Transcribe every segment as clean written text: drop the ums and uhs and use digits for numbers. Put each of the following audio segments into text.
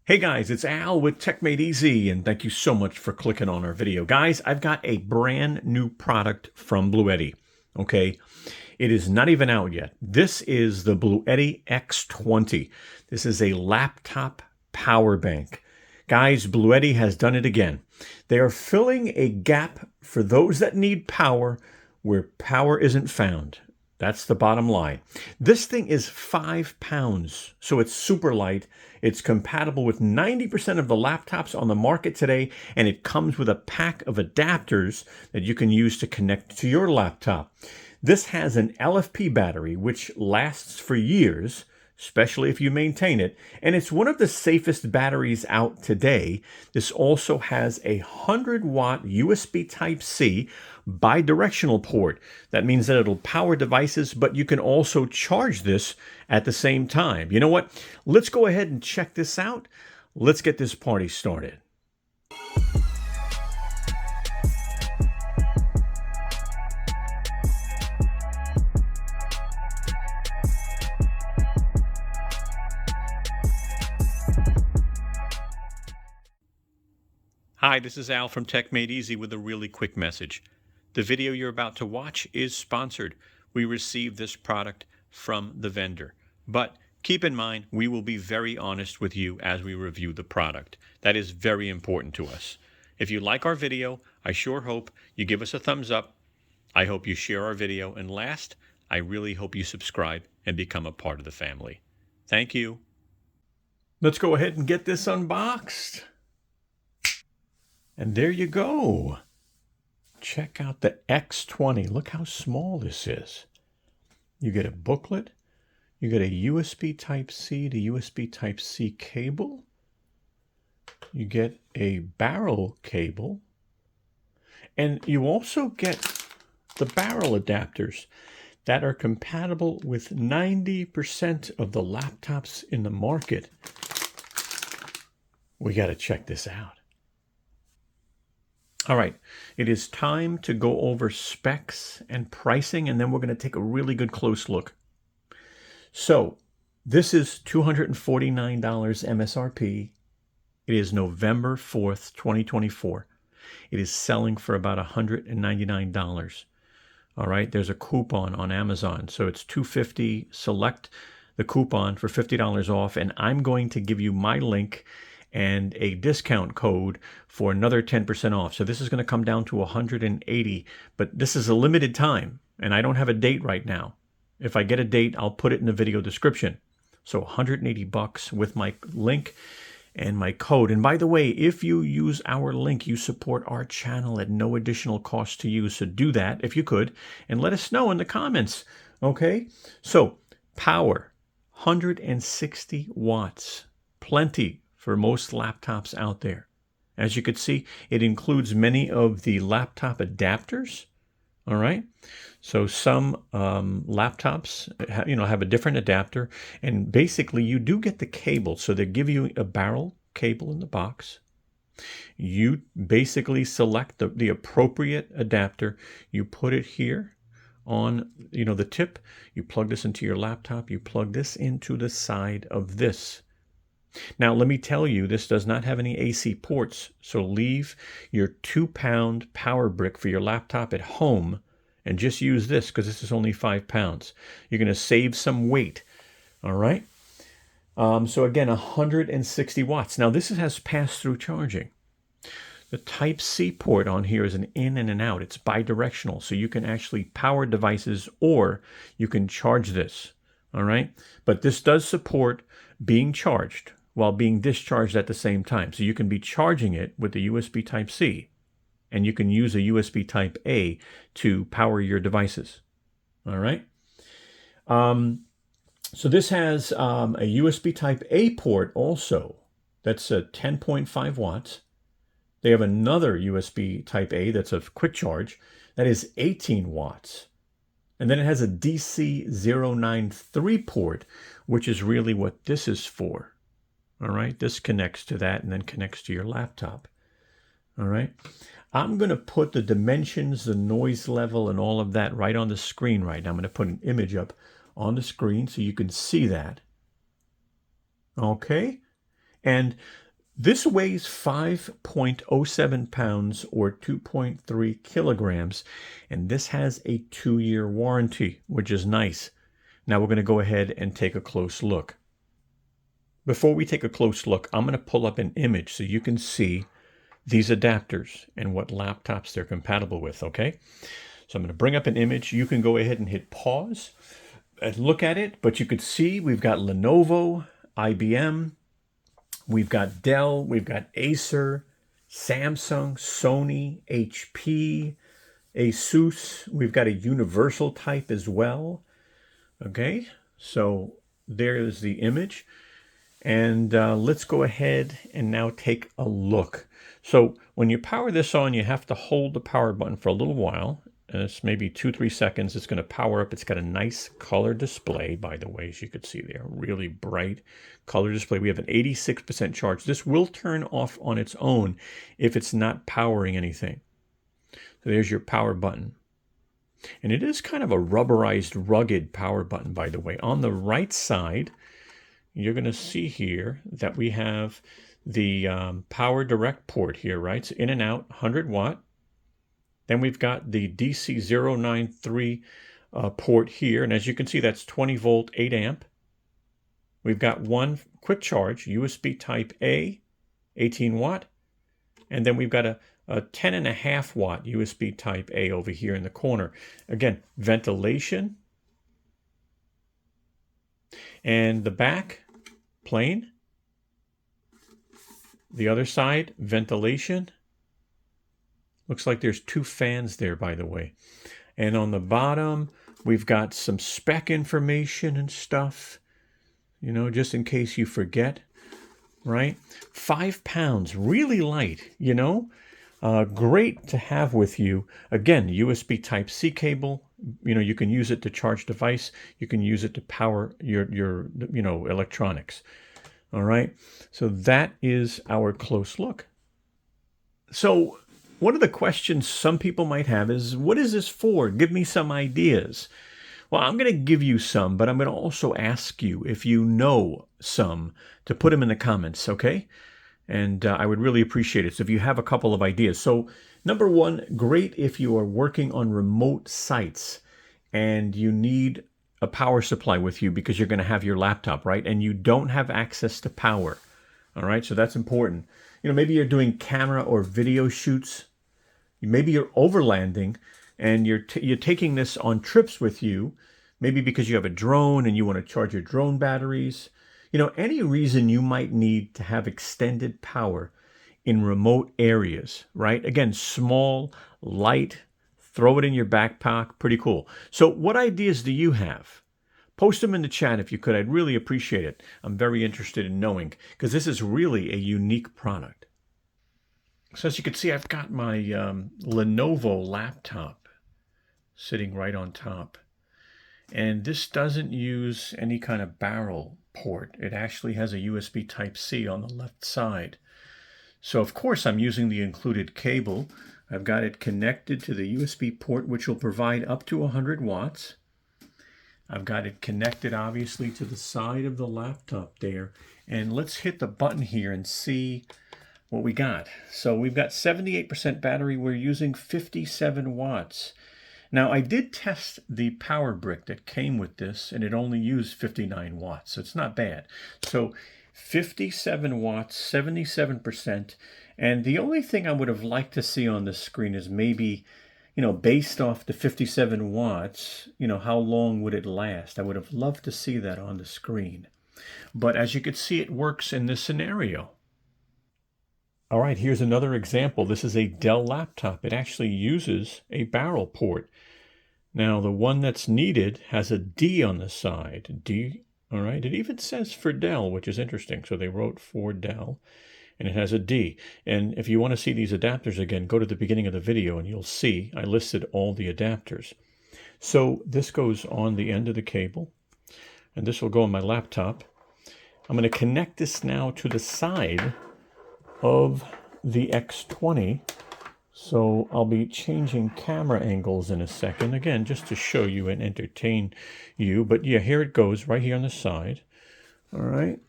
Hey guys, it's Al with techmadeezy, and thank you so much for clicking on our video. Guys, I've got a brand new product from Bluetti, okay? It is not even out yet. This is the Bluetti X20. This is a laptop power bank. Guys, Bluetti has done it again. They are filling a gap for those that need power where power isn't found. That's the bottom line. This thing is 5 pounds, so it's super light. It's compatible with 90% of the laptops on the market today, and it comes with a pack of adapters that you can use to connect to your laptop. This has an LFP battery, which lasts for years, especially if you maintain it, and it's one of the safest batteries out today. This also has a 100-watt USB Type-C bidirectional port. That means that it'll power devices, but you can also charge this at the same time. You know what? Let's go ahead and check this out. Let's get this party started. Hi, this is Al from techmadeezy with a really quick message. The video you're about to watch is sponsored. We received this product from the vendor. But keep in mind, we will be very honest with you as we review the product. That is very important to us. If you like our video, I sure hope you give us a thumbs up. I hope you share our video. And last, I really hope you subscribe and become a part of the family. Thank you. Let's go ahead and get this unboxed. And there you go. Check out the X20. Look how small this is. You get a booklet. You get a USB Type-C to USB Type-C cable. You get a barrel cable. And you also get the barrel adapters that are compatible with 90% of the laptops in the market. We got to check this out. All right, it is time to go over specs and pricing, and then we're going to take a really good close look. So this is $249 MSRP. It is November 4th, 2024. It is selling for about $199. All right, there's a coupon on Amazon, so it's $250. Select the coupon for $50 off, and I'm going to give you my link and a discount code for another 10% off. So this is going to come down to $180, but this is a limited time, and I don't have a date right now. If I get a date, I'll put it in the video description. So $180 with my link and my code. And by the way, if you use our link, you support our channel at no additional cost to you. So do that if you could, and let us know in the comments. Okay? So power, 160 watts. Plenty for most laptops out there. As you can see, it includes many of the laptop adapters. All right. So some laptops, have a different adapter, and basically you do get the cable. So they give you a barrel cable in the box. You basically select the appropriate adapter. You put it here on, the tip. You plug this into your laptop. You plug this into the side of this. Now, let me tell you, this does not have any AC ports, so leave your 2-pound power brick for your laptop at home and just use this because this is only 5 pounds. You're going to save some weight, all right? So again, 160 watts. Now, this has pass-through charging. The Type-C port on here is an in and an out. It's bidirectional, so you can actually power devices or you can charge this, all right? But this does support being charged while being discharged at the same time. So you can be charging it with the USB Type-C, and you can use a USB Type-A to power your devices. All right. So this has a USB Type-A port also. That's a 10.5 watts. They have another USB Type-A that's a quick charge. That is 18 watts. And then it has a DC093 port, which is really what this is for. All right, this connects to that and then connects to your laptop. All right, I'm going to put the dimensions, the noise level, and all of that right on the screen right now. I'm going to put an image up on the screen so you can see that. Okay, And this weighs 5.07 pounds or 2.3 kilograms. And this has a 2-year warranty, which is nice. Now we're going to go ahead and take a close look. Before we take a close look, I'm going to pull up an image so you can see these adapters and what laptops they're compatible with, okay? So I'm going to bring up an image. You can go ahead and hit pause and look at it, but you could see we've got Lenovo, IBM, we've got Dell, we've got Acer, Samsung, Sony, HP, Asus. We've got a universal type as well. Okay, so there's the image. And let's go ahead and now take a look. So when you power this on, you have to hold the power button for a little while. And it's maybe 2-3 seconds. It's going to power up. It's got a nice color display, by the way, as you could see there. Really bright color display. We have an 86% charge. This will turn off on its own if it's not powering anything. So there's your power button. And it is kind of a rubberized, rugged power button, by the way. On the right side, you're going to see here that we have the power direct port here, right? So in and out, 100 watt. Then we've got the DC 093 port here. And as you can see, that's 20 volt, 8 amp. We've got one quick charge, USB type A, 18 watt. And then we've got a 10.5 watt USB type A over here in the corner. Again, ventilation. And the back, plain. The other side, ventilation. Looks like there's 2 fans there, by the way. And on the bottom, we've got some spec information and stuff, you know, just in case you forget, right? 5 pounds, really light, you know. Great to have with you. Again, USB Type-C cable. You know, you can use it to charge device. You can use it to power your you know, electronics. All right. So that is our close look. So one of the questions some people might have is, what is this for? Give me some ideas. Well, I'm going to give you some, but I'm going to also ask you if you know some to put them in the comments, okay? And I would really appreciate it. So if you have a couple of ideas. So number one, great if you are working on remote sites and you need a power supply with you because you're going to have your laptop, right? And you don't have access to power. All right, so that's important. You know, maybe you're doing camera or video shoots. Maybe you're overlanding and you're taking this on trips with you, maybe because you have a drone and you want to charge your drone batteries. You know, any reason you might need to have extended power in remote areas, right? Again, small, light, throw it in your backpack, pretty cool. So what ideas do you have? Post them in the chat if you could. I'd really appreciate it. I'm very interested in knowing because this is really a unique product. So as you can see, I've got my Lenovo laptop sitting right on top. And this doesn't use any kind of barrel port. It actually has a USB Type-C on the left side. So of course I'm using the included cable. I've got it connected to the USB port, which will provide up to 100 watts. I've got it connected obviously to the side of the laptop there. And let's hit the button here and see what we got. So we've got 78% battery. We're using 57 watts. Now I did test the power brick that came with this and it only used 59 watts. So it's not bad. So 57 watts, 77%. And the only thing I would have liked to see on the screen is maybe, you know, based off the 57 watts, you know, how long would it last? I would have loved to see that on the screen. But as you can see, it works in this scenario. All right, here's another example. This is a Dell laptop. It actually uses a barrel port. Now, the one that's needed has a D on the side. D, all right. It even says for Dell, which is interesting. So they wrote for Dell, and it has a D. And if you want to see these adapters again, go to the beginning of the video, and you'll see I listed all the adapters. So this goes on the end of the cable, and this will go on my laptop. I'm going to connect this now to the side of the X20. So I'll be changing camera angles in a second, again, just to show you and entertain you. But yeah, here it goes right here on the side. All right.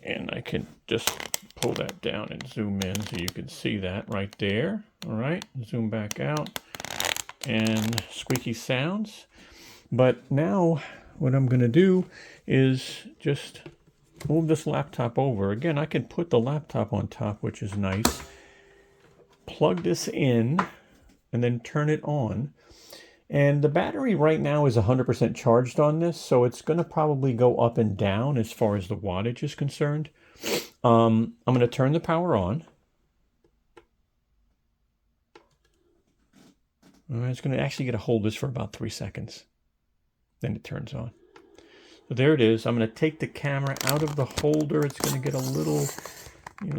And I can just pull that down and zoom in so you can see that right there. All right, zoom back out and squeaky sounds. But now what I'm going to do is just move this laptop over. Again, I can put the laptop on top, which is nice. Plug this in and then turn it on. And the battery right now is 100% charged on this, so it's going to probably go up and down as far as the wattage is concerned. I'm going to turn the power on. It's going to actually get to hold this for about 3 seconds. Then it turns on. So there it is. I'm going to take the camera out of the holder. It's going to get a little,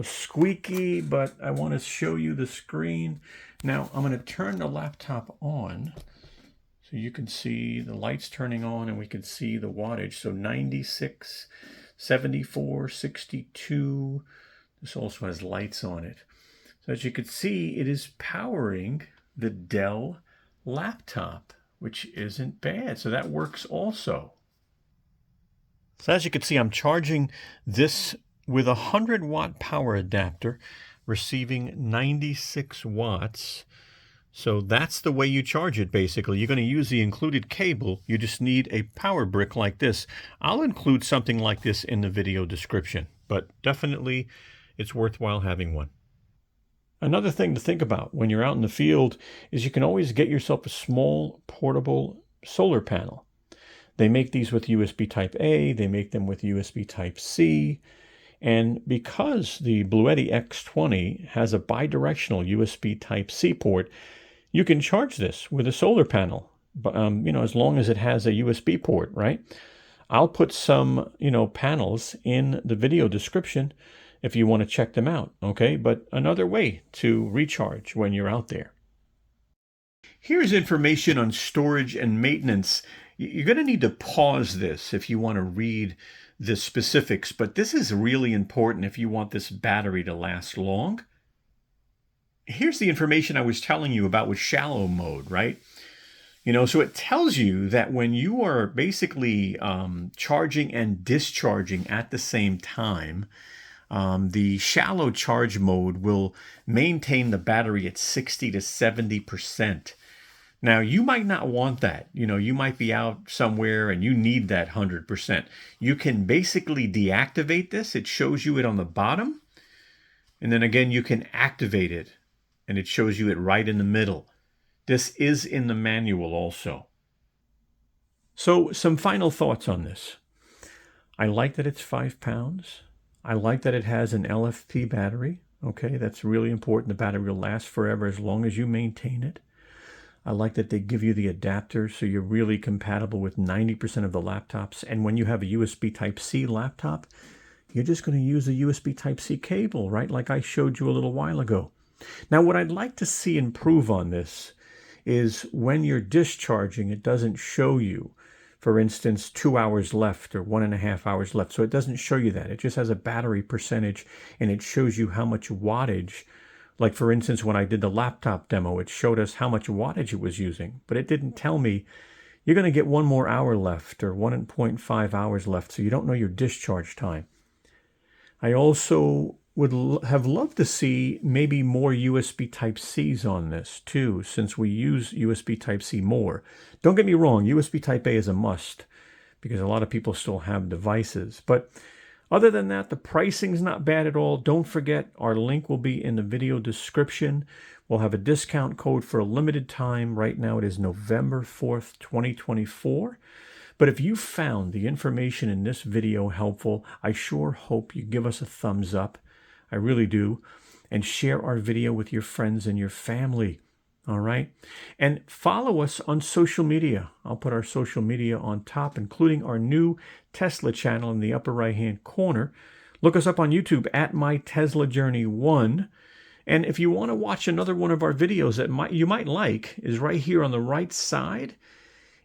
squeaky, but I want to show you the screen. Now I'm going to turn the laptop on so you can see the lights turning on and we can see the wattage. So 96, 74, 62. This also has lights on it. So as you can see, it is powering the Dell laptop, which isn't bad. So that works also. So as you can see, I'm charging this with a 100-watt power adapter, receiving 96 watts. So that's the way you charge it, basically. You're going to use the included cable. You just need a power brick like this. I'll include something like this in the video description, but definitely it's worthwhile having one. Another thing to think about when you're out in the field is you can always get yourself a small portable solar panel. They make these with USB Type A, they make them with USB Type C, and because the Bluetti X20 has a bidirectional USB Type C port, you can charge this with a solar panel, but, as long as it has a USB port, right? I'll put some, panels in the video description if you want to check them out, okay? But another way to recharge when you're out there. Here's information on storage and maintenance. You're going to need to pause this if you want to read the specifics, but this is really important if you want this battery to last long. Here's the information I was telling you about with shallow mode, right? So it tells you that when you are basically charging and discharging at the same time, the shallow charge mode will maintain the battery at 60 to 70%. Now, you might not want that. You might be out somewhere and you need that 100%. You can basically deactivate this. It shows you it on the bottom. And then again, you can activate it. And it shows you it right in the middle. This is in the manual also. So some final thoughts on this. I like that it's 5 pounds. I like that it has an LFP battery. Okay, that's really important. The battery will last forever as long as you maintain it. I like that they give you the adapter so you're really compatible with 90% of the laptops. And when you have a USB Type-C laptop, you're just going to use a USB Type-C cable, right? Like I showed you a little while ago. Now, what I'd like to see improve on this is when you're discharging, it doesn't show you, for instance, 2 hours left or 1.5 hours left. So it doesn't show you that. It just has a battery percentage and it shows you how much wattage. Like, for instance, when I did the laptop demo, it showed us how much wattage it was using, but it didn't tell me you're going to get 1 more hour left or 1.5 hours left, so you don't know your discharge time. I also would have loved to see maybe more USB Type-Cs on this too, since we use USB Type-C more. Don't get me wrong, USB Type-A is a must because a lot of people still have devices, but other than that, the pricing's not bad at all. Don't forget, our link will be in the video description. We'll have a discount code for a limited time. Right now it is November 4th, 2024. But if you found the information in this video helpful, I sure hope you give us a thumbs up. I really do. And share our video with your friends and your family. All right. And follow us on social media. I'll put our social media on top, including our new Tesla channel in the upper right-hand corner. Look us up on YouTube at My Tesla Journey 1. And if you want to watch another one of our videos that you might like, is right here on the right side.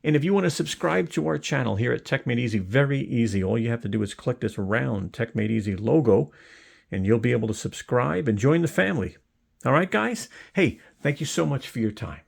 And if you want to subscribe to our channel here at Tech Made Easy, very easy. All you have to do is click this round Tech Made Easy logo, and you'll be able to subscribe and join the family. All right, guys? Hey, thank you so much for your time.